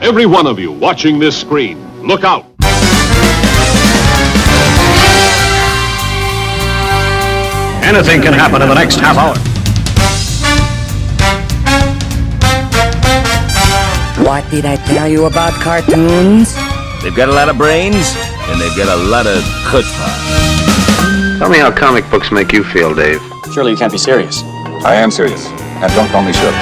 Every one of you watching this screen, look out. Anything can happen in the next half hour. What did I tell you about cartoons? They've got a lot of brains, and they've got a lot of chutzpah. Tell me how comic books make you feel, Dave. Surely you can't be serious. I am serious, and don't call me Shirley.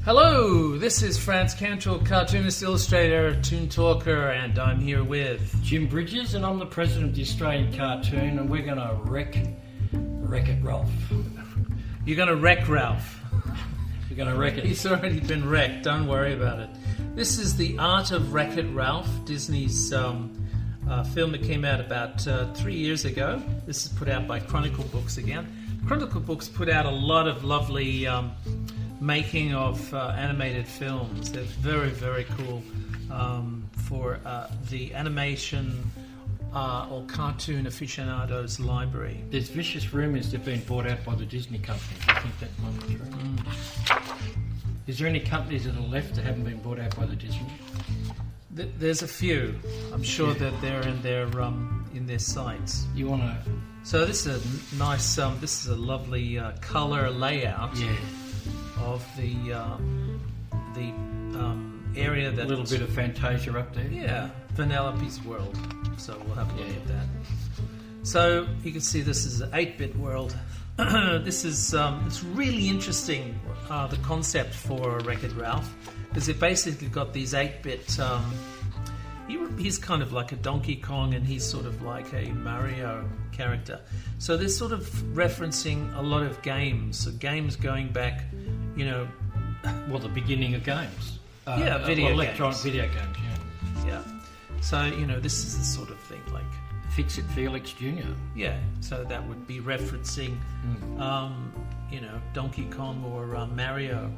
Hello, this is Frantz, Kantor, cartoonist, illustrator, toon talker, and I'm here with Jim Bridges, and I'm the president of the Australian Cartoon, and we're going to wreck it, Ralph. You're going to wreck Ralph. We're going to wreck it. He's already been wrecked, don't worry about it. This is The Art of Wreck-It Ralph, Disney's film that came out about 3 years ago. This is put out by Chronicle Books again. Chronicle Books put out a lot of lovely making of animated films. They're very, very cool for the animation or cartoon aficionados library. There's vicious rumours they've been bought out by the Disney companies. I think that might be true. Is there any companies that are left that haven't been bought out by the Disney? There's a few. I'm sure that they're in their sites. You want to? So this is a nice. This is a lovely color layout. Yeah. Of the area that... A little bit of Fantasia up there. Yeah, Vanellope's world. So we'll have a look at that. So you can see this is an 8-bit world. This is it's really interesting, the concept for Wreck-It Ralph, because it basically got these 8-bit... he's kind of like a Donkey Kong, and he's sort of like a Mario character. So they're sort of referencing a lot of games. So games going back, you know... Well, the beginning of games. Electronic video games, yeah. So, you know, this is the sort of thing like... Fix It Felix Jr. Yeah, so that would be referencing, you know, Donkey Kong or Mario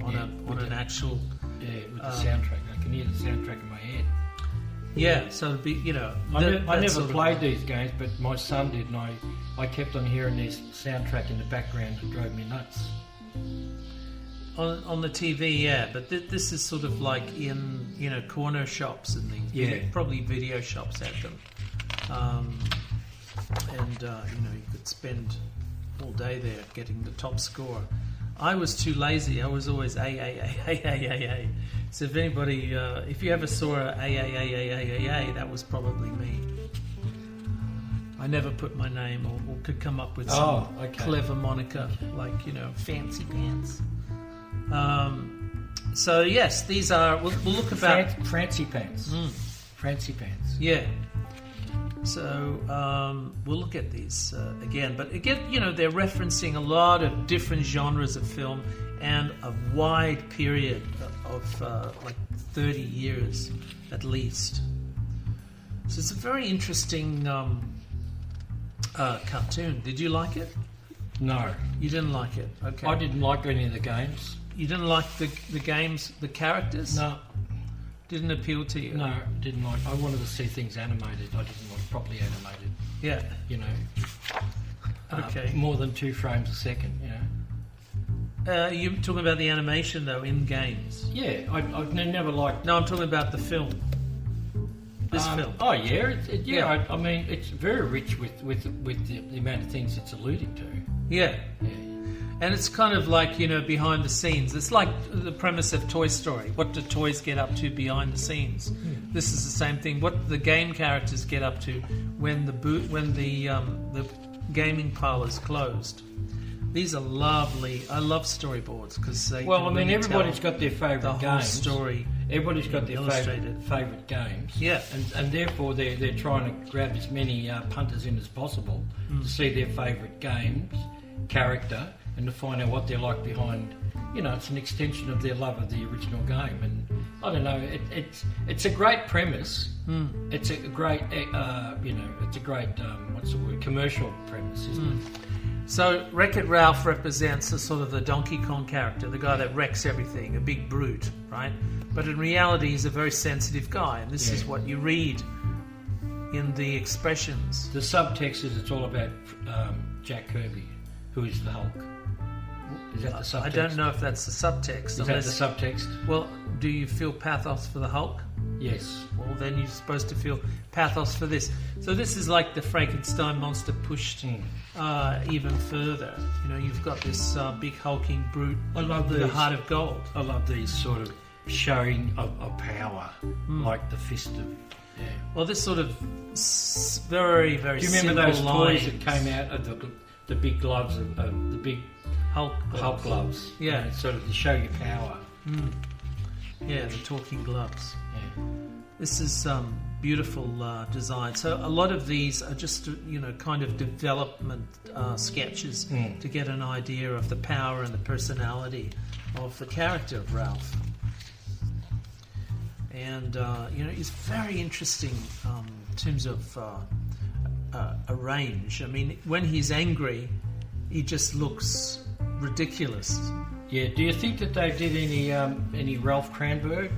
on an actual... Yeah, with the soundtrack. I can hear the soundtrack in my head. Yeah, so it'd be, you know... I never played these games, but my son did, and I kept on hearing this soundtrack in the background that drove me nuts. On the TV, yeah, but this is sort of like in, you know, corner shops and things. Yeah. Probably video shops at them. And, you know, you could spend all day there getting the top score. I was too lazy. I was always A. So if anybody, if you ever saw A, that was probably me. I never put my name or could come up with some clever moniker, like, you know, Fancy Pants. So yes, these are. We'll look about Francie Pants. Francie Pants. Yeah. So we'll look at these again, but again, you know, they're referencing a lot of different genres of film and a wide period of like 30 years at least. So it's a very interesting cartoon. Did you like it? No. You didn't like it? Okay. I didn't like any of the games. You didn't like the games, the characters? No. Didn't appeal to you? No, didn't like. I wanted to see things animated. I didn't want properly animated. Yeah. You know. Okay. More than 2 frames a second, you know. You're talking about the animation, though, in games? Yeah, I've never liked... No, I'm talking about the film. This film. Oh, yeah. I mean, it's very rich with the amount of things it's alluding to. Yeah. And it's kind of like, you know, behind the scenes. It's like the premise of Toy Story. What do toys get up to behind the scenes? This is the same thing. What do the game characters get up to when the gaming parlor's closed? These are lovely. I love storyboards because they. Well, I mean, everybody's got their favourite the whole games. Story. Everybody's got their favourite games. Yeah, and therefore they're trying to grab as many punters in as possible to see their favourite games, character, and to find out what they're like behind. You know, it's an extension of their love of the original game, and I don't know. It's a great premise. It's a great, it's a great what's the word? Commercial premise, isn't it? So Wreck-It Ralph represents a sort of the Donkey Kong character, the guy that wrecks everything, a big brute, right? But in reality, he's a very sensitive guy, and this is what you read in the expressions. The subtext is it's all about Jack Kirby, who is the Hulk. Is that the subtext? I don't know if that's the subtext. Is that the subtext? Well, do you feel pathos for the Hulk? Yes. Well, then you're supposed to feel pathos for this. So this is like the Frankenstein monster pushed even further. You know, you've got this big hulking brute with a heart of gold. I love these sort of showing of power, like the fist of... Yeah. Well, this sort of very, very simple. Do you remember those lines. toys that came out of the big gloves, of the big Hulk gloves? Yeah. You know, sort of to show your power. Yeah, the talking gloves. Yeah. This is beautiful design. So a lot of these are just, kind of development sketches to get an idea of the power and the personality of the character of Ralph. And, he's very interesting in terms of a range. I mean, when he's angry, he just looks ridiculous. Yeah. Do you think that they did any Ralph Cranberg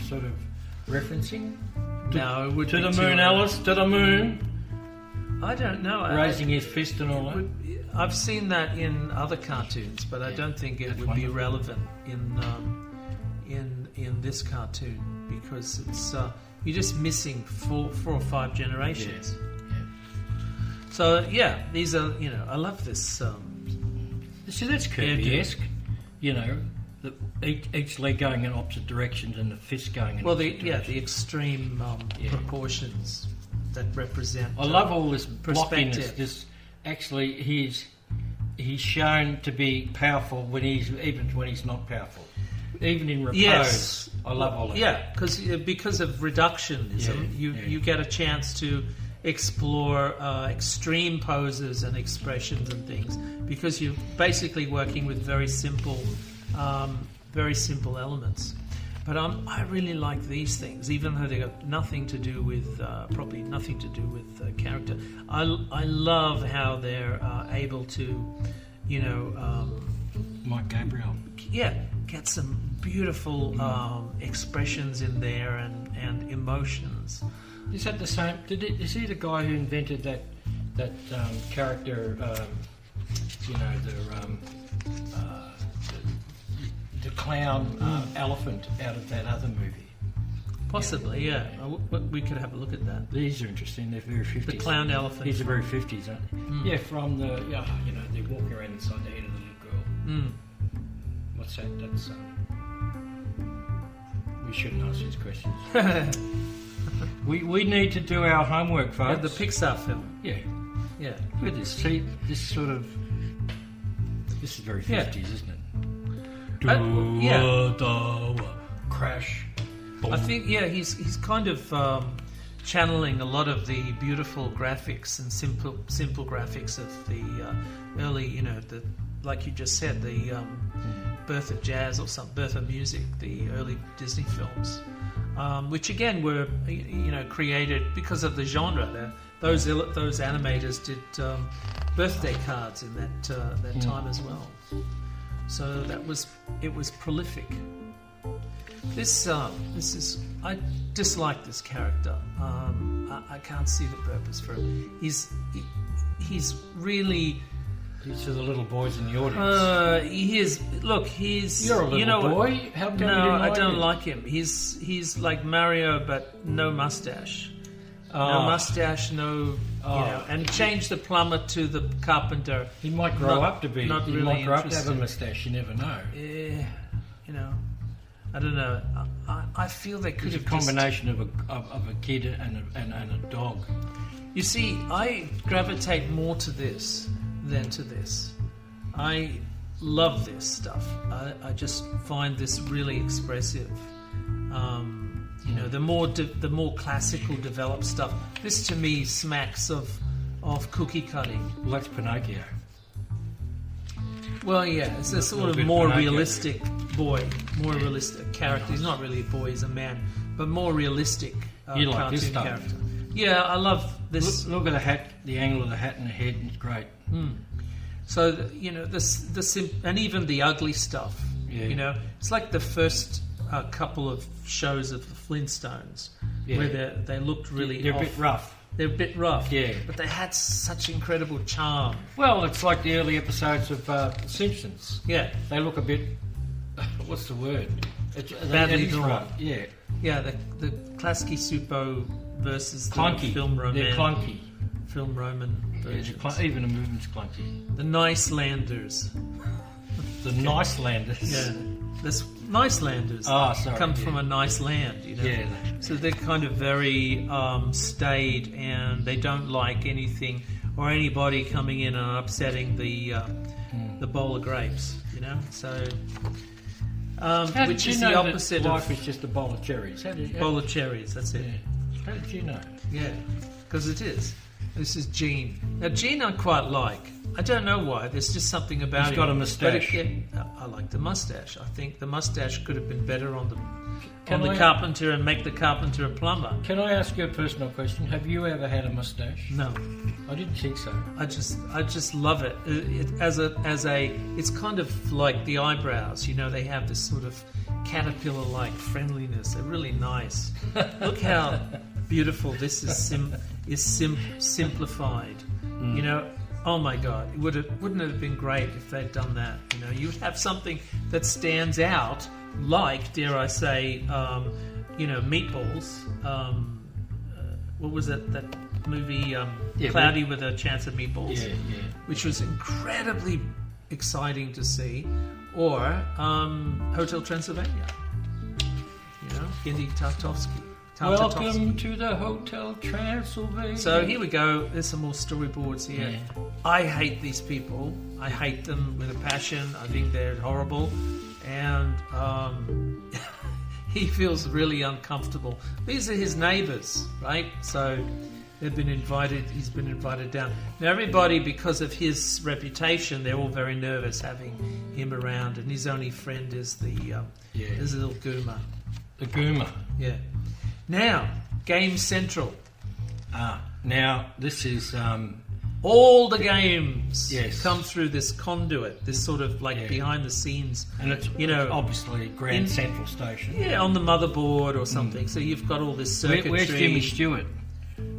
sort of referencing? No, it would to be the too moon, Alice. To the moon. I don't know. Raising his fist and all that. I've seen that in other cartoons, but I don't think it would be relevant in this cartoon because it's you're just missing four or five generations. Yeah. So these are I love this. See, that's Kirby-esque. Each leg going in opposite directions and the fist going in opposite directions. The extreme proportions that represent. I love all this perspective. blockiness. This actually, he's shown to be powerful when he's not powerful. Even in repose, yes. I love all of that. Yeah, because of reductionism, you get a chance to explore extreme poses and expressions and things because you're basically working with very simple elements. But I really like these things, even though they got nothing to do with probably nothing to do with character. I love how they're able to, Mike Gabriel. Yeah, get some beautiful expressions in there and emotions. Is that the same? Is he the guy who invented that character? The clown elephant out of that other movie. Possibly, yeah. We could have a look at that. These are interesting. They're very 50s. The clown elephant. These are very 50s, aren't they? Yeah, from they're walking around inside the head of the little girl. What's that? That's we shouldn't ask these questions. we need to do our homework, folks. The Pixar film. Yeah. Look at this. See, this is very 50s, isn't it? Crash. Boom. I think he's kind of channeling a lot of the beautiful graphics and simple graphics of the early, like you just said, the birth of jazz or birth of music, the early Disney films, which again were created because of the genre. Those animators did birthday cards in that time as well. So it was prolific. This is I dislike this character. I can't see the purpose for him. He's really. These are the little boys in the audience. He's. You're a little boy. How come you didn't like I don't him? like him. He's like Mario, but no mustache. No mustache, and change the plumber to the carpenter. He might grow up to be. Not he really might grow up to have a interested. moustache. You never know. I don't know. I feel they could It's a have combination of a kid and a dog. You see, I gravitate more to this than to this. I love this stuff. I just find this really expressive. The more classical developed stuff. This to me smacks of cookie cutting. Well, that's Pinocchio. Well, yeah, it's a sort of bit more Pinocchio. realistic boy, more realistic character. He's not really a boy; he's a man, but more realistic You like cartoon this stuff? character. Yeah, I love this. Look at the hat, the angle of the hat and the head. It's great. So and even the ugly stuff. Yeah. You know, it's like the first couple of shows of the Flintstones where they looked really. They're a bit rough. They're a bit rough. Yeah. But they had such incredible charm. Well, it's like the early episodes of Simpsons. Yeah. They look a bit. What's the word? Badly it's drawn. rough. Yeah. Yeah, the Klasky Supo versus the Clunky. film Roman. They're clunky. Film Roman versions. Even the movement's clunky. The Nicelanders. The Nicelanders. Yeah. The Nicelanders come from a nice land, you know. Yeah. So they're kind of very staid, and they don't like anything or anybody coming in and upsetting the bowl of grapes, you know. So, which is the opposite that life of is just a bowl of cherries. bowl of cherries. That's it. Yeah. How did you know? Yeah, because it is. This is Gene. Now, Gene I quite like. I don't know why. There's just something about him. He's got a moustache. I like the moustache. I think the moustache could have been better on the I- carpenter and make the carpenter a plumber. Can I ask you a personal question? Have you ever had a moustache? No, I didn't think so. I just love it. It's kind of like the eyebrows. You know, they have this sort of caterpillar-like friendliness. They're really nice. Look how beautiful this is. Simplified. You know. Oh my God! Wouldn't it have been great if they'd done that? You know, you'd have something that stands out, like, dare I say, Meatballs. What was it? That movie, Cloudy with a Chance of Meatballs, which was incredibly exciting to see, or Hotel Transylvania. You know, Gendy Tartakovsky. Welcome to the Hotel Transylvania. So here we go. There's some more storyboards here. Yeah. I hate these people. I hate them with a passion. I think they're horrible. And he feels really uncomfortable. These are his neighbours, right? So they've been invited. He's been invited down. Now everybody, because of his reputation, they're all very nervous having him around. And his only friend is there's a little Gooma. The Gooma. Yeah. Now, Game Central. Now, this is... all the games Yes. come through this conduit, this sort of behind the scenes. and it's, it's obviously Grand Central Station. Yeah, on the motherboard or something. So you've got all this circuitry. Where's Jimmy Stewart?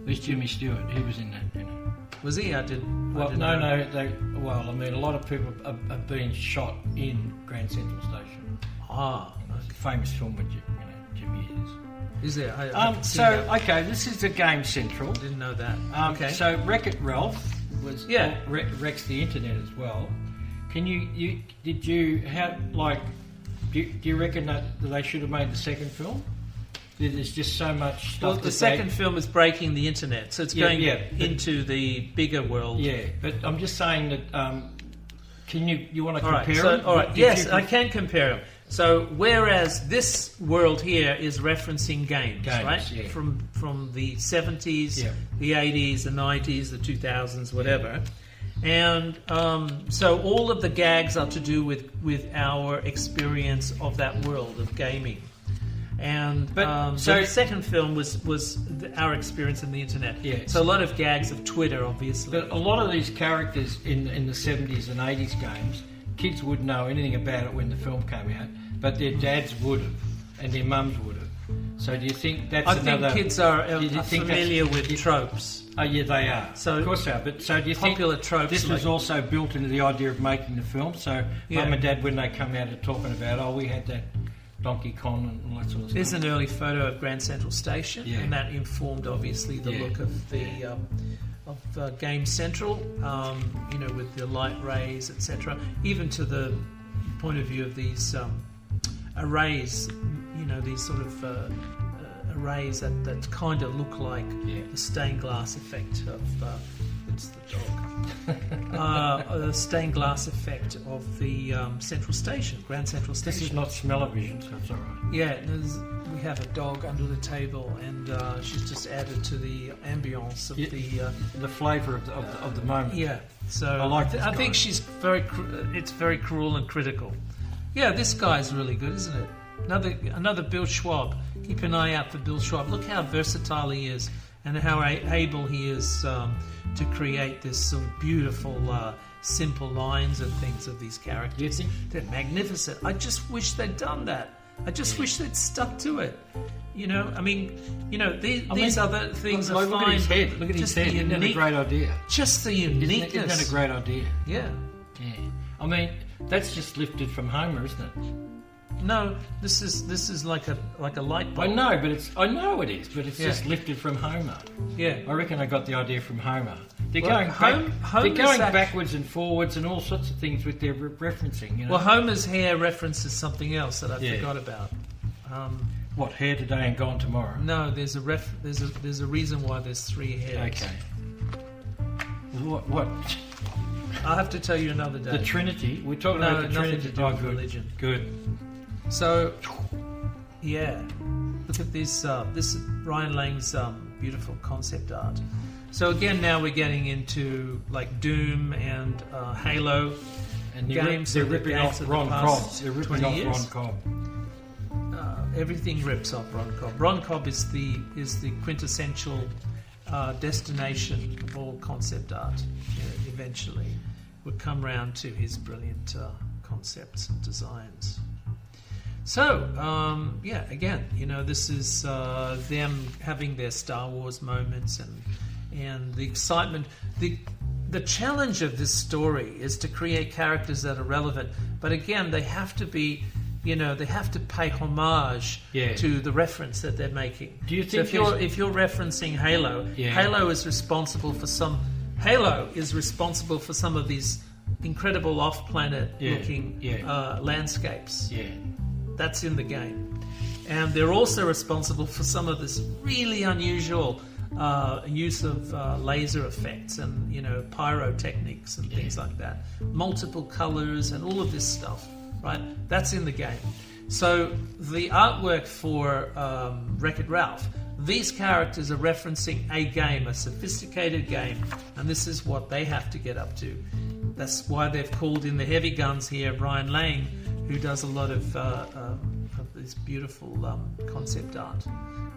Where's Jimmy Stewart? He was in that, you know. Was he? I didn't know. A lot of people have been shot in Grand Central Station. It's a famous film with Jimmy is. Is there? I haven't seen that. This is the Game Central. Didn't know that. Okay. So Wreck-It Ralph was wrecks the internet as well. Do you reckon that they should have made the second film? There's just so much stuff. Well, the second film is breaking the internet, so it's going into the bigger world. Yeah, but I'm just saying that. You want to compare them? All right. Yes, I can compare them. So whereas this world here is referencing games right? Yeah. From the 70s, the 80s, the 90s, the 2000s, whatever. And so all of the gags are to do with our experience of that world of gaming. And the second film was our experience in the internet. Yeah. So a lot of gags of Twitter, obviously. But a lot of these characters in the 70s and 80s games, kids wouldn't know anything about it when the film came out, but their dads would have, and their mums would have. So do you think that's another... I think kids are familiar with tropes. Oh, yeah, they are. So, of course they are. But so do you think popular tropes this was also built into the idea of making the film? So mum and dad, when they come out, are talking about, we had that Donkey Kong and all that sort of stuff. There's an early photo of Grand Central Station, and that informed, obviously, the look of the Game Central, with the light rays, etc. Even to the point of view of these arrays, these sort of arrays that kind of look like the stained glass effect of it's the dog. The stained glass effect of the Central Station, Grand Central Station. This is not smell-o-vision, so it's all right. Yeah, we have a dog under the table, and she's just added to the ambience of the flavour of the moment. Yeah, so I think she's it's very cruel and critical. Yeah, this guy's really good, isn't it? Another Bill Schwab. Keep an eye out for Bill Schwab. Look how versatile he is, and how able he is to create this sort of beautiful simple lines and things of these characters. You think? They're magnificent. I just wish they'd done that. I just wish they'd stuck to it. You know, I mean, you know, these other things are look fine. at his head. Look at his Just head. the Isn't that a unique- great idea? Just the uniqueness. Isn't that a great idea? Yeah. Yeah. I mean, that's just lifted from Homer, isn't it? No, this is like a light bulb. I know it is, but it's just lifted from Homer. Yeah. I reckon I got the idea from Homer. They're Well, going Homer's backwards and forwards and all sorts of things with their referencing. You know? Well, Homer's hair references something else that I Yeah. forgot about. What, hair today and gone tomorrow? No, there's a reason why there's 3 hairs. Okay. What? I'll have to tell you another day. The Trinity? We're talking No, about the nothing Trinity. to do with good. religion. Good. So, yeah, look at this. This is Ryan Lang's beautiful concept art. So again, now we're getting into like Doom and Halo. And games they're of the ripping games off of the Ron past Cobb. They're ripping 20 off years. Ron Cobb. Everything rips off Ron Cobb. Ron Cobb is the quintessential destination of all concept art. Eventually, would come round to his brilliant concepts and designs. So, again, you know, this is them having their Star Wars moments and the excitement. The challenge of this story is to create characters that are relevant, but again, they have to be, you know, they have to pay homage to the reference that they're making. Do you think so if you're referencing Halo, Halo is responsible for some of these incredible off-planet looking landscapes. Yeah. That's in the game. And they're also responsible for some of this really unusual use of laser effects and, you know, pyrotechnics and things like that. Multiple colors and all of this stuff, right? That's in the game. So the artwork for Wreck-It Ralph, these characters are referencing a game, a sophisticated game, and this is what they have to get up to. That's why they've called in the heavy guns here, Brian Lane, who does a lot of this beautiful concept art,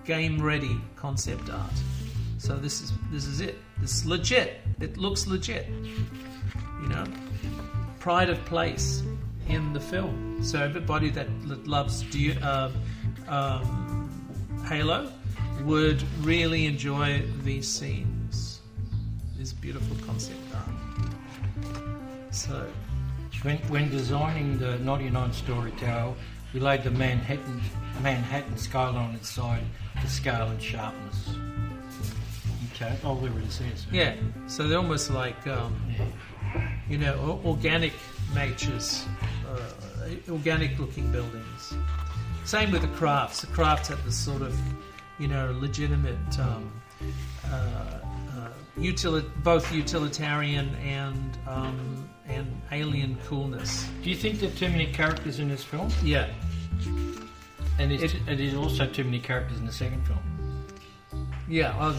game-ready concept art. So this is it. This is legit. It looks legit. You know, pride of place in the film. So everybody that loves Halo would really enjoy these scenes. This beautiful concept art. So. When designing the 99-story tower, we laid the Manhattan skyline on its side for scale and sharpness. Okay. Oh, there it is. Yeah. So they're almost like, you know, organic natures, organic-looking buildings. Same with the crafts. The crafts have this sort of, you know, legitimate, both utilitarian and alien coolness. Do you think there are too many characters in this film? Yeah. And there's also too many characters in the second film. Yeah.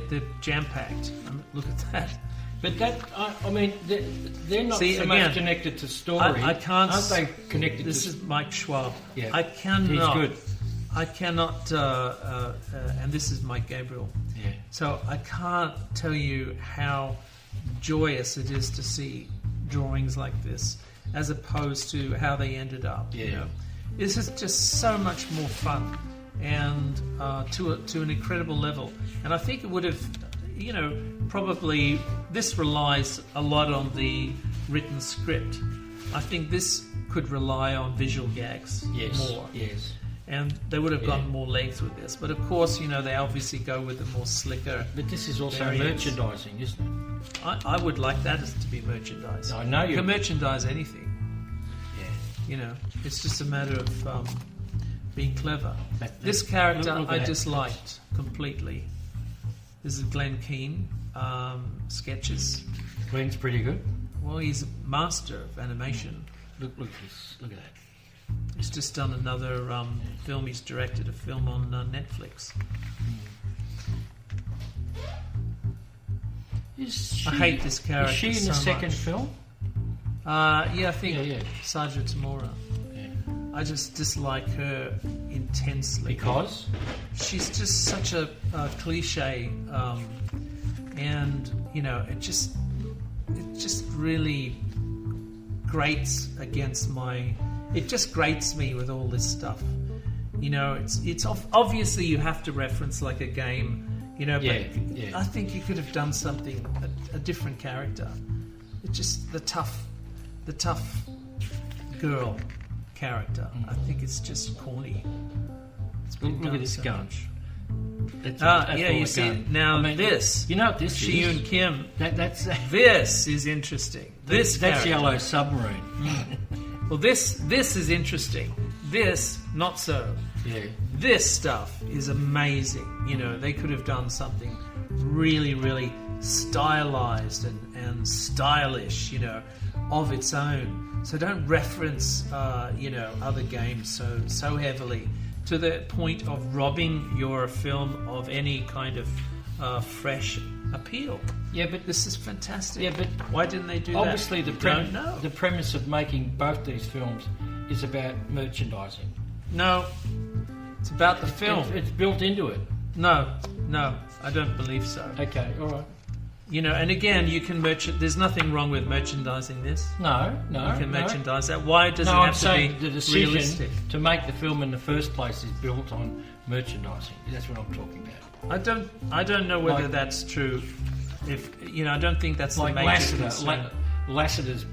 They're jam-packed. Look at that. But I mean, they're not so much connected to story. I can't. Aren't they connected? This is Mike Schwab. Yeah. I cannot. He's good. I cannot. And this is Mike Gabriel. Yeah. So I can't tell you how joyous it is to see drawings like this, as opposed to how they ended up. Yeah. You know? This is just so much more fun, and to an incredible level. And I think it would have, you know, probably this relies a lot on the written script. I think this could rely on visual gags more. Yes. And they would have gotten more legs with this. But of course, you know, they obviously go with the more slicker. But this is also variants. merchandising, isn't it? I would like that as to be merchandise. I know you can merchandise anything. Yeah. You know, it's just a matter of being clever. This look character at I that. disliked completely. This is Glenn Keane sketches. Glenn's pretty good. Well, he's a master of animation. Look at this. Look at that. He's just done another film. He's directed a film on Netflix. I hate this character. Is she in so the second much. film? Yeah, I think Yeah. Saja Tamura. Yeah. I just dislike her intensely. Because? She's just such a cliche, and you know, it just it just really grates against my. It just grates me with all this stuff. You know, it's obviously you have to reference like a game. You know, but I think you could have done something, a different character. It's just the tough girl character. I think it's just corny. Look at this gun. You see now. I mean, this, you know what this Shi is? Yun Kim. That's This is interesting. That's character. Yellow Submarine. Well, this is interesting. This not so. Yeah. This stuff is amazing. You know, they could have done something really, really stylized and stylish. You know, of its own. So don't reference other games so heavily to the point of robbing your film of any kind of fresh appeal. Yeah, but This is fantastic. Yeah, but why didn't they do obviously that? the premise of making both these films is about merchandising. No, it's about the film. It's built into it. No, I don't believe so. Okay, all right. You know, and again, you can there's nothing wrong with merchandising this. No. You can merchandise that. Why does it I'm have to saying be the decision realistic? to make the film in the first place is built on merchandising. That's what I'm talking about. I don't know whether Like- that's true. If I don't think that's Like the major Lasseter, concern. Lasseter's,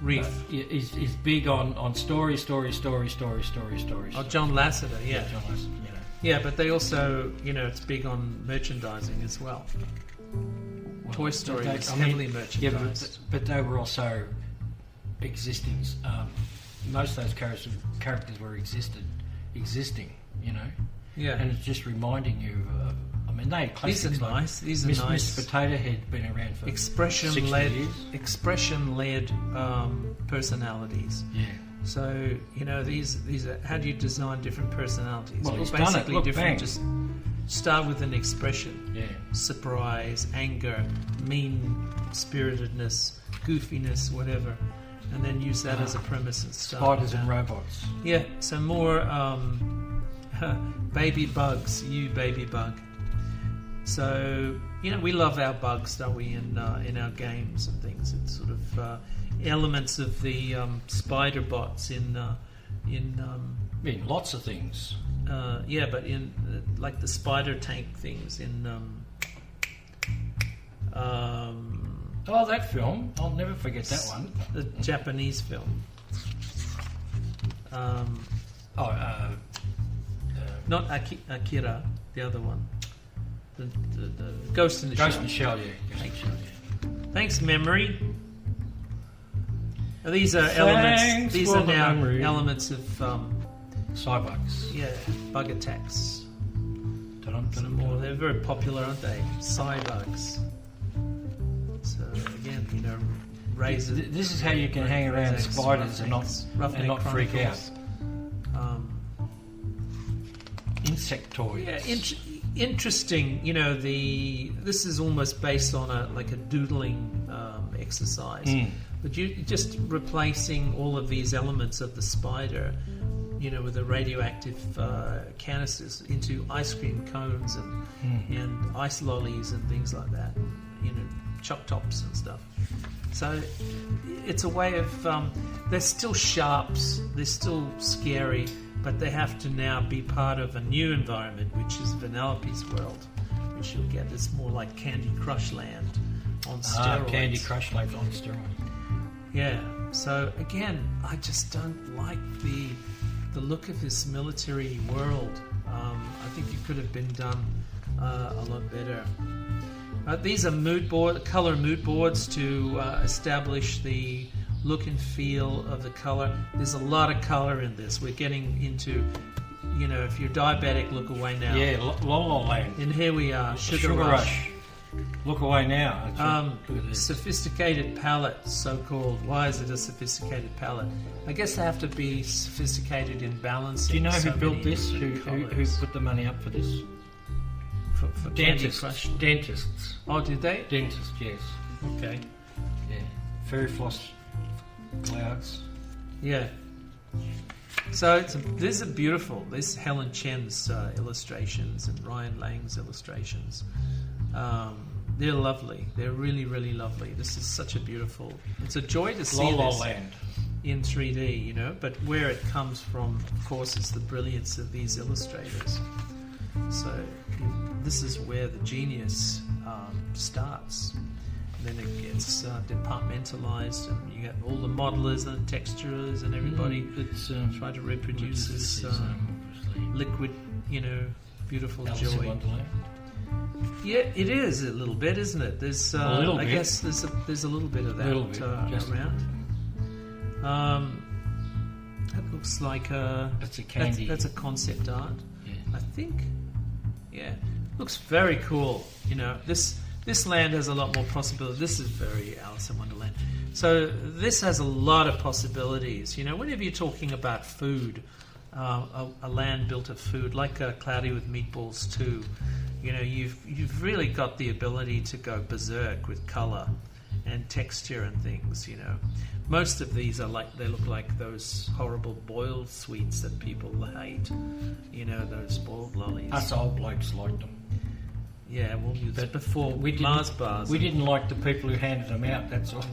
Reef. is big on story. Oh, John Lasseter, yeah. John Lasseter, Yeah, but they also, it's big on merchandising as well. Toy Story is heavily merchandised. Yeah, but they were also existing. Most of those characters were existing. Yeah. And it's just reminding you of. I mean, they These are classics like nice. These are Miss nice. Potato Head been around for 60 Expression-led years. personalities. Yeah. So these are how do you design different personalities? Well, he's done it. basically Look, different. bang. Just start with an expression. Yeah. Surprise, anger, mean-spiritedness, goofiness, whatever, and then use that as a premise and start. Spiders with and that. robots. Yeah. So more baby bugs. You baby bug. So we love our bugs, don't we? In our games and things, it's sort of elements of the spider bots in Lots of things. but in like the spider tank things in That film. I'll never forget that one. the Japanese film. Not Akira, the other one. The Ghost in the Ghost Shell. in the Shell, yeah. Thanks, memory. These are elements. These for are the now memory. elements of Cybugs. bug attacks. Dun-dun-dun-dun. More, they're very popular, aren't they? Cybugs. So again, razor. This is how you can hang around Razor X, spiders and Roughneck not freak out. Chronicles. Insect toys. Yeah, interesting. This is almost based on a doodling exercise, but you just replacing all of these elements of the spider, with the radioactive canisters into ice cream cones and ice lollies and things like that, choc tops and stuff. So it's a way of they're still sharps, they're still scary, but they have to now be part of a new environment, which is Vanellope's world, which you'll get. It's more like Candy Crush Land on steroids. Candy Crush Land on steroids. Yeah. So again, I just don't like the look of this military world. I think it could have been done a lot better. These are color mood boards to establish the look and feel of the color. There's a lot of color in this. We're getting into, if you're diabetic, look away now. Yeah, La La Land. And here we are, Sugar Sugar Rush. Rush. Look away now. Look at this. Sophisticated palette, so-called. Why is it a sophisticated palette? I guess they have to be sophisticated in balancing. Do you know so who built many this? different Who colours. put the money up for this? For Candy Crush? Dentists. Oh, did they? Dentists, yes. Okay. Yeah. Fairy floss clouds. Yeah. So these are beautiful. This is Helen Chen's illustrations and Ryan Lang's illustrations. They're lovely. They're really, really lovely. This is such a beautiful... It's a joy to see La La this Land. in 3D, you know, but where it comes from, of course, is the brilliance of these illustrators. So this is where the genius starts. And then it gets departmentalized, and you get all the modelers and the texturers and everybody try to reproduce this liquid, you know, beautiful Alice in joy. Wonderland. Yeah, it is a little bit, isn't it? There's, I guess, there's a little bit of that around. That looks like That's a candy. That's a concept art, Yeah. I think. Yeah, looks very cool. You know, this land has a lot more possibilities. This is very Alice in Wonderland. So this has a lot of possibilities. You know, whenever you're talking about food, a land built of food, like Cloudy with Meatballs 2, you know, you've really got the ability to go berserk with colour and texture and things. You know, most of these are like, they look like those horrible boiled sweets that people hate. You know, those boiled lollies. Us old blokes liked them. Yeah, well, But before we Mars bars. We didn't like the people who handed them out, that's all.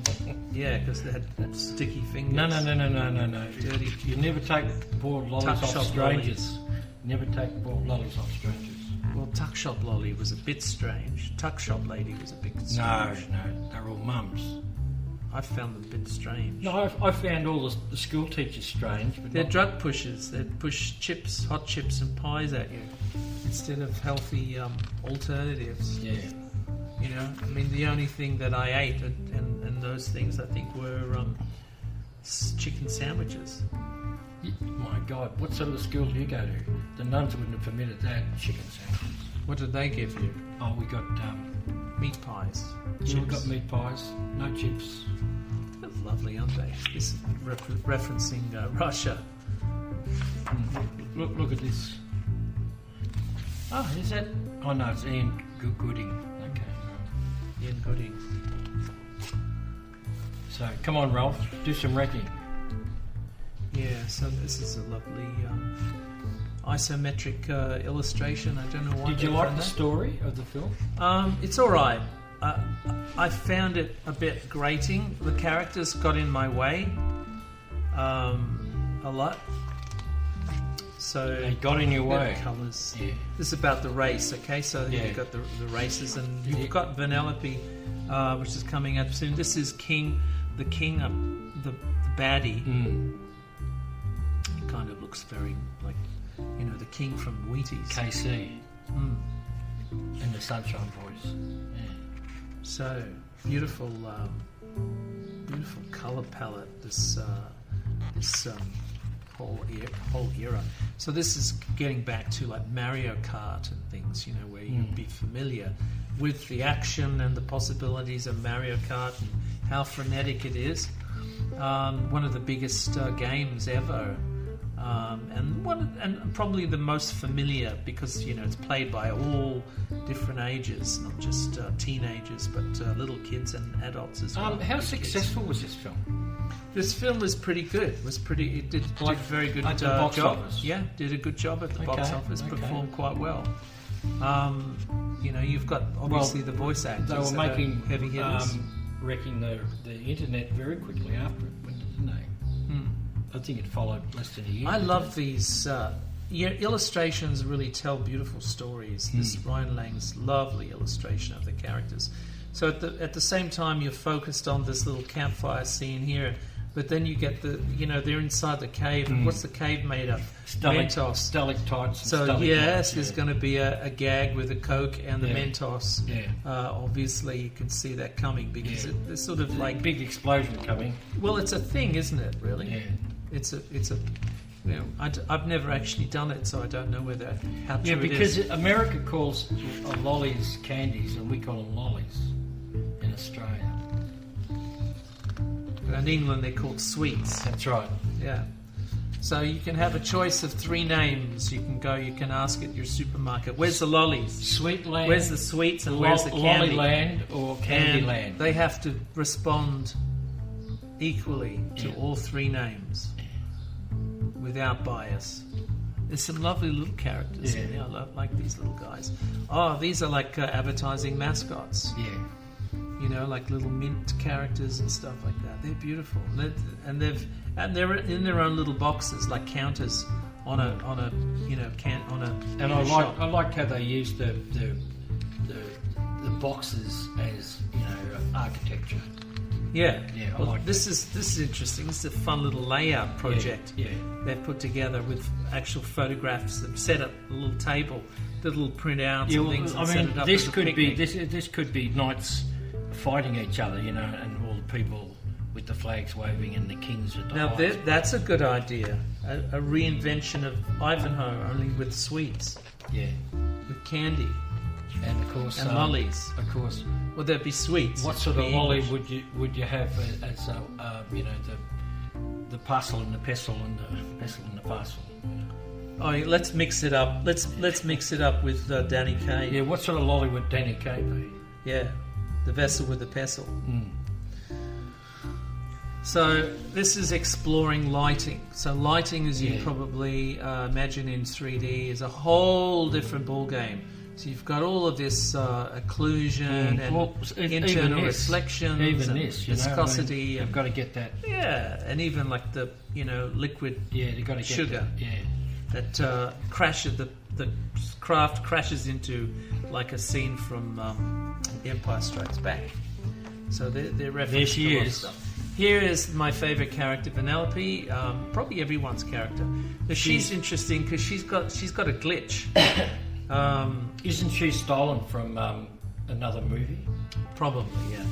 Yeah, because they had sticky fingers. No. Dirty. You never take boiled lollies Tuck off shop strangers. Never take boiled lollies off strangers. Well, Tuck Shop Lolly was a bit strange. Tuck Shop Lady was a bit No, strange. they're all mums. I found them a bit strange. No, I found all the school teachers strange. But They're not- drug pushers. They push chips, hot chips and pies at you instead of healthy alternatives. Yeah. You know, I mean, the only thing that I ate and those things, I think, were chicken sandwiches. My God, what sort of school do you go to? The nuns wouldn't have permitted that, chicken sandwiches. What did they give you? Oh, we got Meat pies. we Chips. got meat pies, no chips. They're lovely, aren't they? This is referencing Russia. Look at this. Oh, is that? Oh no, it's Ian Gooding. Okay. Right. Ian Gooding. So come on, Ralph, do some wrecking. Yeah, so this is a lovely isometric illustration. I don't know why. Did you they've like done the that. story of the film? It's all right. I found it a bit grating. The characters got in my way a lot. So They got in your way. Colours. Yeah. This is about the race. Okay, so Yeah. you've got the races, and you've got Vanellope, which is coming up soon. This is the king of the baddie. It kind of looks very like, you know, the king from Wheaties. KC. And the Sunshine Boys. Yeah. So beautiful, beautiful color palette. This whole era. So this is getting back to like Mario Kart and things, you know, where you'd be familiar with the action and the possibilities of Mario Kart and how frenetic it is. One of the biggest games ever. And probably the most familiar because, you know, it's played by all different ages, not just teenagers, but little kids and adults as well. How Big successful was this film? kids. This film was pretty good. It did a very good at the box job. office? Yeah, did a good job at the box office. Okay. Performed quite well. You know, you've got obviously the voice actors. They were that are making heavy hitters. wrecking the internet very quickly after it, didn't they? I think it followed less than a year. I love these. Illustrations really tell beautiful stories. This Ryan Lang's lovely illustration of the characters. So at the same time, you're focused on this little campfire scene here, but then you get they're inside the cave. And what's the cave made of? Mentos. Stalactites. And So stalagmites, yes, there's going to be a gag with a Coke and the Mentos. Yeah. Obviously, you can see that coming because it's sort of like big explosion coming. Well, it's a thing, isn't it? Really. Yeah. It's a. You know, I've never actually done it, so I don't know how true Yeah, because it is. America calls lollies candies, and we call them lollies in Australia. In England, they're called sweets. That's right. Yeah. So you can have a choice of 3 names. You can ask at your supermarket, where's the lollies? Sweetland. Where's the sweets and where's the candy? Lollyland or Candyland. And they have to respond equally to all 3 names without bias. There's some lovely little characters in there. I like these little guys. Oh, these are like advertising mascots. Yeah. You know, like little mint characters and stuff like that. They're beautiful, and they're in their own little boxes, like counters on a And I liked how they used the boxes as architecture. Yeah. Yeah, I Well, like this is interesting. This is a fun little layout project. Yeah. They've put together with actual photographs. They've set up a little table, the little printouts Yeah, and well, things. And I set mean, it up this as a could be picnic. this could be knights fighting each other, and all the people with the flags waving and the kings at the Now heights. that's a good idea. A reinvention of Ivanhoe, only with sweets, Yeah, with candy and of course and lollies. Of course, Would there be sweets? what sort of Be lolly English. would you have as the parcel and the pestle and the parcel? Oh, let's mix it up. Let's mix it up with Danny Kaye. Yeah, what sort of lolly would Danny Kaye be? Yeah, the vessel with the pestle. Mm. So this is exploring lighting. So lighting, as you Yeah. probably imagine in 3D, is a whole different ball game. So you've got all of this occlusion and Well, even internal this, reflections even and this, viscosity. You've and, got to get that. yeah, and even like the liquid Yeah, you've got to get sugar. That, yeah. that crashes, the craft crashes into like a scene from Empire Strikes Back. So they're referencing There she a lot of is. stuff. Here is my favourite character, Vanellope. Probably everyone's character. But she's interesting because she's got a glitch. Isn't she stolen from another movie? Probably, yeah.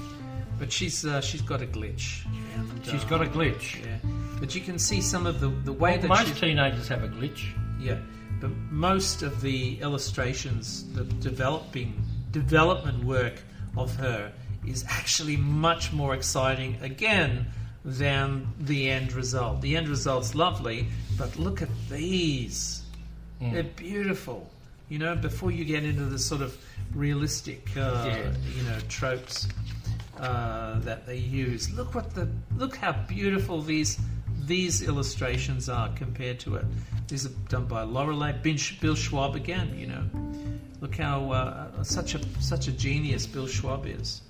But she's got a glitch. And, She's got a glitch. yeah. But you can see some of the way that Most she's... teenagers have a glitch. Yeah, but most of the illustrations, the development work of her is actually much more exciting, again, than the end result. The end result's lovely, but look at these. They're beautiful. Before you get into the sort of realistic, tropes that they use. Look how beautiful these illustrations are compared to it. These are done by Lorelei, Bill Schwab again. Look how such a genius Bill Schwab is,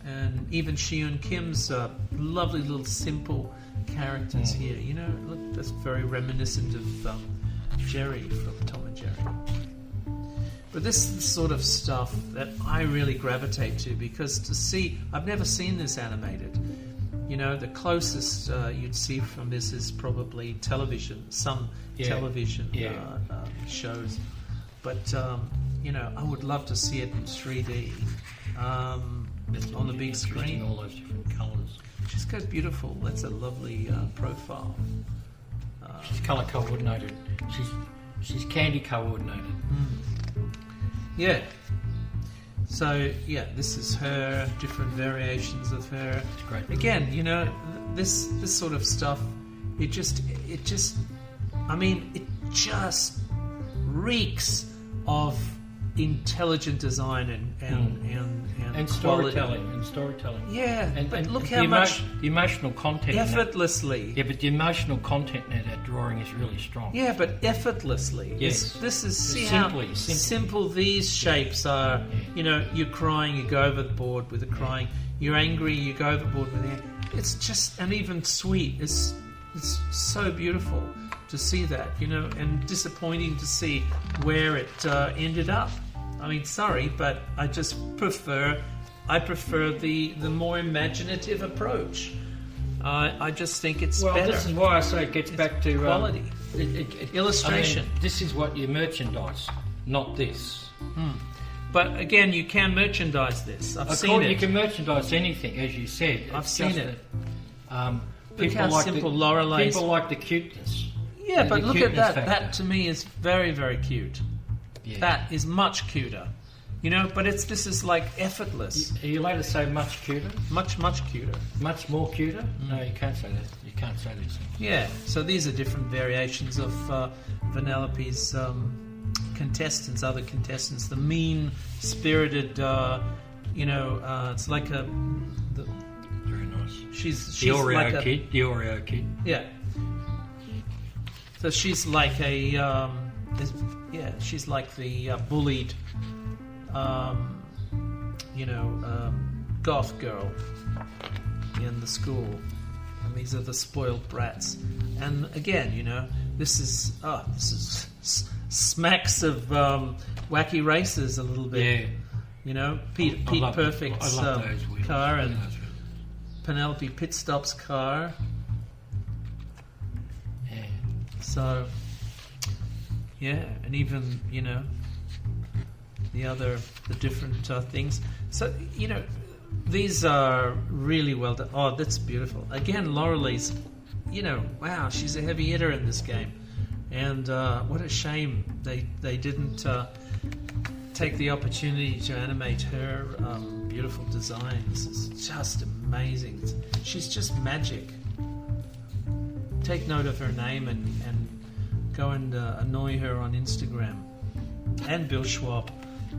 and even Shiun Kim's lovely little simple characters here. Look, that's very reminiscent of Jerry from Tom and Jerry. But this is the sort of stuff that I really gravitate to, because I've never seen this animated. The closest you'd see from this is probably television, television shows. But, I would love to see it in 3D on the big screen. All those different colours. She's got beautiful, that's a lovely profile. She's colour coordinated. She's candy coordinated. Yeah. So this is her. Different variations of her. It's great. Again, this sort of stuff. It just reeks of intelligent design and quality. storytelling. Yeah, but and look the how much the emotional content. effortlessly. Yeah, but the emotional content in that drawing is really strong. Yeah, but effortlessly. Yes. This is Simply. how simple these shapes are. You're crying, you go overboard with the crying. You're angry, you go overboard with it. It's just, and even sweet. It's so beautiful to see that, and disappointing to see where it ended up. I mean, sorry, but I just prefer the more imaginative approach. I just think it's better. This is why I say it gets back to quality. Illustration. I mean, this is what you merchandise, not this. But again, you can merchandise this. I've Of seen course, it. you can merchandise anything, as you said. I've It's seen just it. that, Look people how like simple the, Lorelei's... People like the cuteness. Yeah, the but look at cuteness that. factor. That to me is very, very cute. Yeah. That is much cuter. But this is like effortless. Are you allowed to say much cuter? Much, much cuter. Much more cuter? No, you can't say that. You can't say these things. Yeah, so these are different variations of Vanellope's other contestants. The mean-spirited, it's like a... Very nice. She's The Oreo like kid. The Oreo kid. Yeah. So she's like she's like the bullied goth girl in the school, and these are the spoiled brats. And again, this is smacks of Wacky Races a little bit. Yeah. Pete Perfect's I love those car and Penelope Pitstop's car. Yeah. So, and even the different things. So these are really well done. Oh, that's beautiful. Again, Laurelie's, wow, she's a heavy hitter in this game, and what a shame they didn't take the opportunity to animate her beautiful designs. It's just amazing. She's just magic. Take note of her name and go and annoy her on Instagram. And Bill Schwab.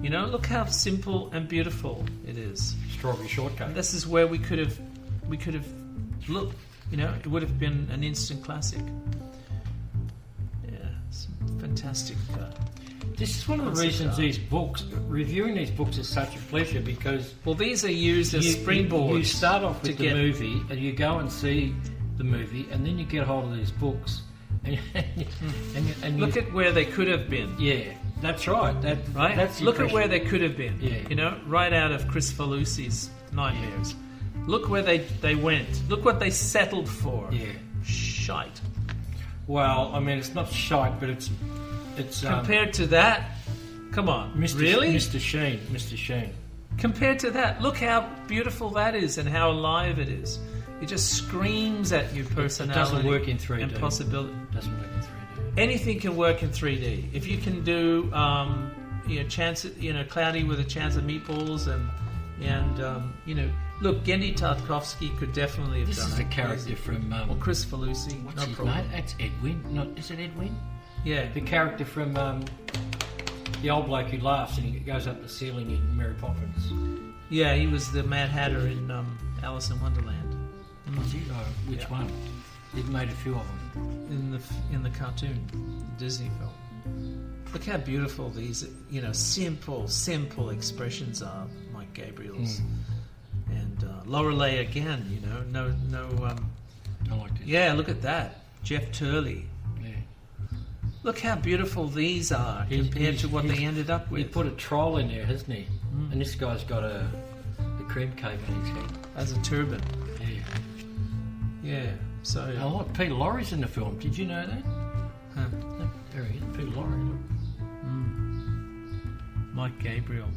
Look how simple and beautiful it is. Strawberry shortcake. This is where we could have looked. It would have been an instant classic. Yeah, it's fantastic. This is one of the reasons reviewing these books is such a pleasure, because these are used as springboards. You start off with the get movie, and you go and see the movie, and then you get hold of these books, and look at where they could have been. Yeah, that's right. That's look at where they could have been. Yeah. Right out of Chris Falusi's Nightmares. Look where they went. Look what they settled for. Yeah. Shite. Well, I mean, it's not shite, but it's compared to that. Come on, really, Mr. Sheen. Compared to that, look how beautiful that is and how alive it is. It just screams at you personality. It doesn't work in 3D. And possibility. It doesn't work in 3D. Anything can work in 3D. If you can do, cloudy with a chance of meatballs and look, Gendy Tartakovsky could definitely have This done is it. a character from Chris Falusi. what's No his problem. name? That's Edwin. Is it Edwin? Yeah. The character from the old bloke who laughs and he goes up the ceiling in Mary Poppins. Yeah, he was the Mad Hatter in Alice in Wonderland. Was he? No, which one? He'd made a few of them. In the cartoon, Disney film. Look how beautiful these, simple expressions are. Mike Gabriel's and Lorelei again. No. I like this. Yeah, look at that, Jeff Turley. Yeah. Look how beautiful these are compared to what they ended up with. He put a troll in there, hasn't he? And this guy's got the cream cake on his head. As a turban. Yeah. Yeah. So. Oh, look, Peter Lorre's in the film. Did you know that? Huh. No, there he is, Peter Lorre. Look. Mike Gabriel.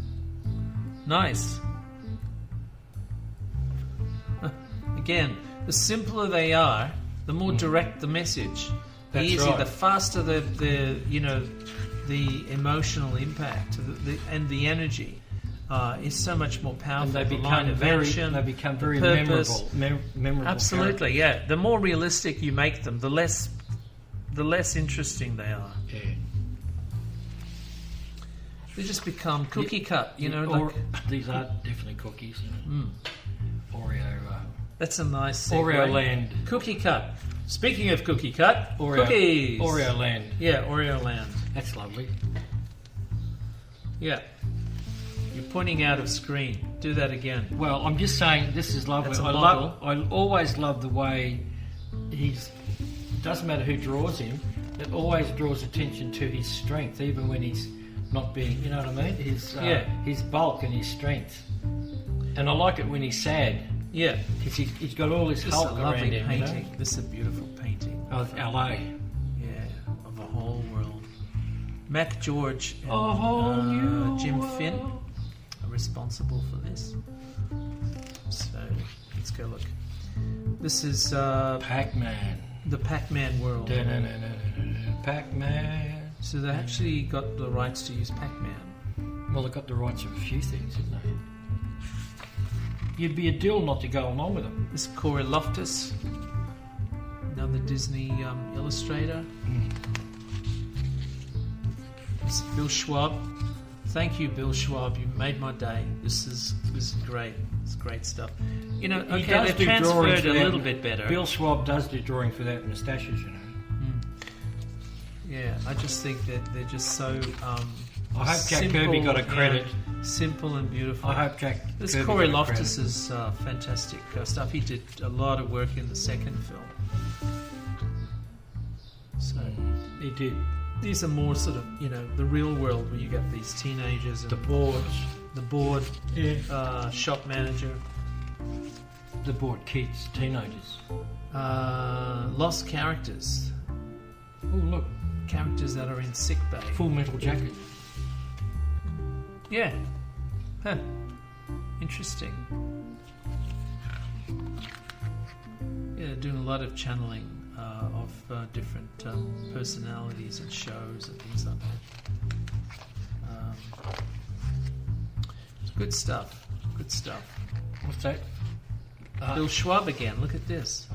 Nice. Again, the simpler they are, the more direct the message. The That's easier, right. the faster the emotional impact and the energy is so much more powerful. And they The line become of very purpose. memorable. Absolutely, yeah. The more realistic you make them, the less interesting they are. Yeah. They just become cookie cut, these are definitely cookies. Oreo. That's a nice segue. Oreo Land. Cookie cut. Speaking of cookie cut, Oreo, cookies. Oreo Land. Yeah, Oreo Land. That's lovely. Yeah. You're pointing out of screen. Do that again. Well, I'm just saying this is lovely. That's a I bottle. always love the way doesn't matter who draws him, it always draws attention to his strength, even when he's not being, you know what I mean? His bulk and his strength. And I like it when he's sad. Yeah. Because he's got all this This is hulk a around lovely him. painting. This is a beautiful painting. Of LA. Yeah, of the whole world. Matt George and A whole new Jim world. Finn are responsible for this. So let's go look. This is Pac-Man. the Pac-Man world. Pac-Man. So they actually got the rights to use Pac-Man. Well, they've got the rights of a few things, haven't they? You'd be a dill not to go along with them. This is Corey Loftus, another Disney illustrator. This is Bill Schwab. Thank you, Bill Schwab. You made my day. This is great. It's great stuff. He Okay, does they've do drawings transferred for a that. little bit better. Bill Schwab does do drawing for that moustaches, Yeah, I just think that they're just so. I hope Jack simple Kirby got a credit Simple and beautiful. I hope Jack. This Kirby's Corey got credit. Loftus's fantastic stuff. He did a lot of work in the second film. So He did. these are more sort of, the real world where you get these teenagers and The boards. the bored shop manager, The bored kids, teenagers. lost characters, Oh, look. characters that are in sick bay. Full Metal Jacket. Yeah. Huh. Interesting. Yeah, doing a lot of channeling of different personalities and shows and things like that. It's good stuff. Good stuff. What's that? Bill Schwab again. Look at this.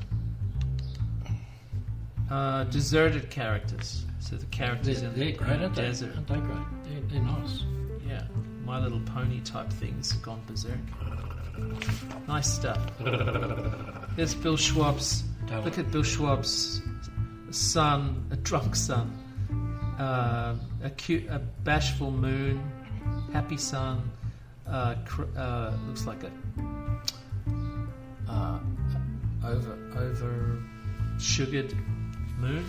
Deserted characters. So the characters in They're the great, aren't they? desert. Aren't they great? They're nice. Yeah, My Little Pony type things have gone berserk. Nice stuff. There's Bill Schwab's. Look at Bill Schwab's son, a drunk son, a bashful moon, happy son. Looks like a over sugared moon.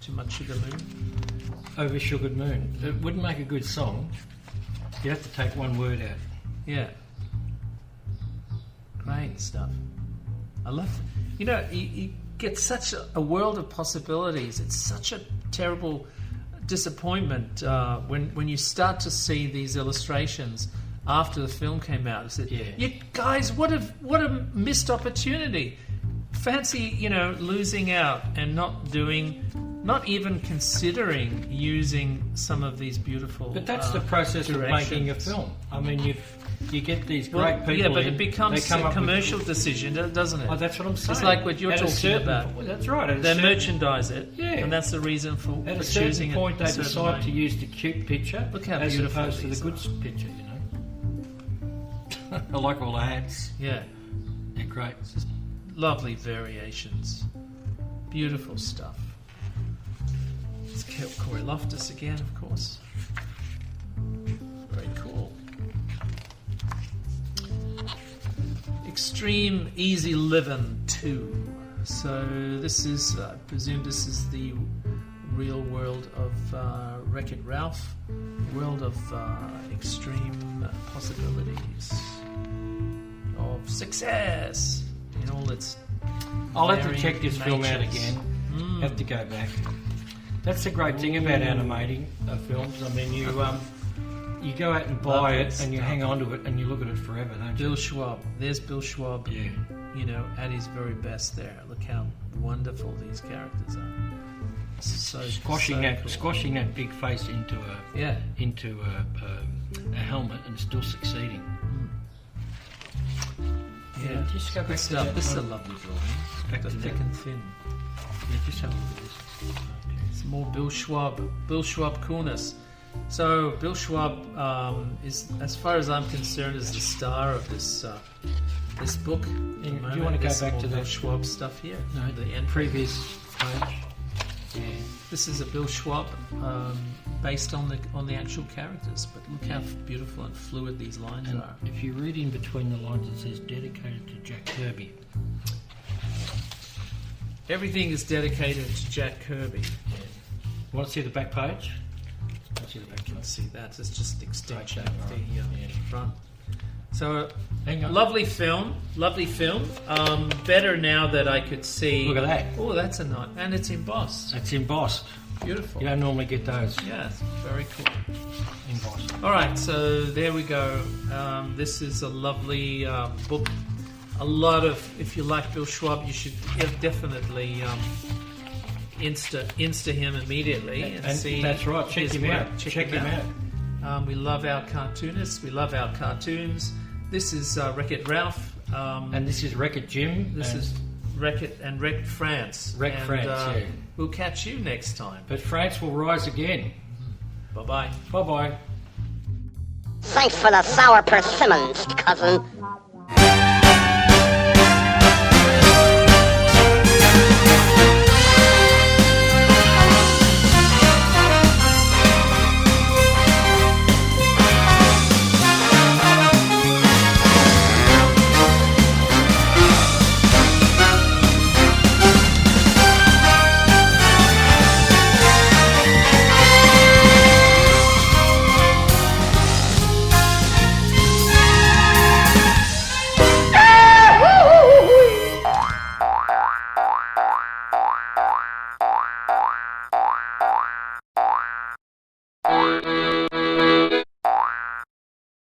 Too much sugar moon. Over Sugared Moon. It wouldn't make a good song. You have to take one word out. Yeah. Great stuff. I love it. You get such a world of possibilities. It's such a terrible disappointment when you start to see these illustrations after the film came out. I said, you guys, what a missed opportunity. Fancy, losing out and not even considering using some of these beautiful. But that's the process of making a film. I mean, you get these great people. Yeah, but in, it becomes they come a up commercial decision, doesn't it? Oh, that's what I'm saying. It's like what you're At a talking certain about. point- that's right. They merchandise it, Yeah. and that's the reason for At a choosing certain point, it. they decide to use the cute picture Look how as beautiful opposed to the these good are. picture. I like all the hats. Yeah, They're great. lovely variations, beautiful stuff. It's Corey Loftus again, of course. Very cool. Extreme Easy Living 2. So this is, I presume this is the real world of Wreck-It Ralph, world of extreme possibilities, of success in all its I'll have to varying check this film out natures. again. Have to go back. That's the great thing about animating films. I mean, you go out and buy it and you hang on to it and you look at it forever, don't you? Bill Schwab. There's Bill Schwab. Yeah. At his very best there. Look how wonderful these characters are. So Squashing that big face into a helmet and still succeeding. Yeah, just go back good to stuff. that This is a one. lovely drawing. Back The to thick that. and thin. Yeah, just have a look at this. It's more Bill Schwab coolness. So Bill Schwab is, as far as I'm concerned, is the star of this book. at the Do you moment. want to go There's back more to Bill that Schwab stuff here? No, the end. previous page. Yeah. This is a Bill Schwab based on the actual characters, but look how beautiful and fluid these lines And are. if you read in between the lines, it says dedicated to Jack Kirby. Everything is dedicated to Jack Kirby. Want to see the back page? Let's see the back You can page. see that. It's just an extension Okay, of the right. Yeah. front. So, Hang on. lovely film. Better now that I could see. Look at that. Oh, that's a nice. And it's embossed. It's embossed. Beautiful. You don't normally get those Yeah, it's very cool. embossed. All right, so there we go. This is a lovely book. A lot of, if you like Bill Schwab, you should definitely insta him immediately and see. That's right. Check his him work. out. Check him out. We love our cartoonists. We love our cartoons. This is Wreck-It Ralph. And this is Wreck-It Jim. This and- is Wreck-It and Wreck Frantz. Wreck And, Frantz, yeah. We'll catch you next time. But France will rise again. Bye-bye. Bye bye. Thanks for the sour persimmons, cousin.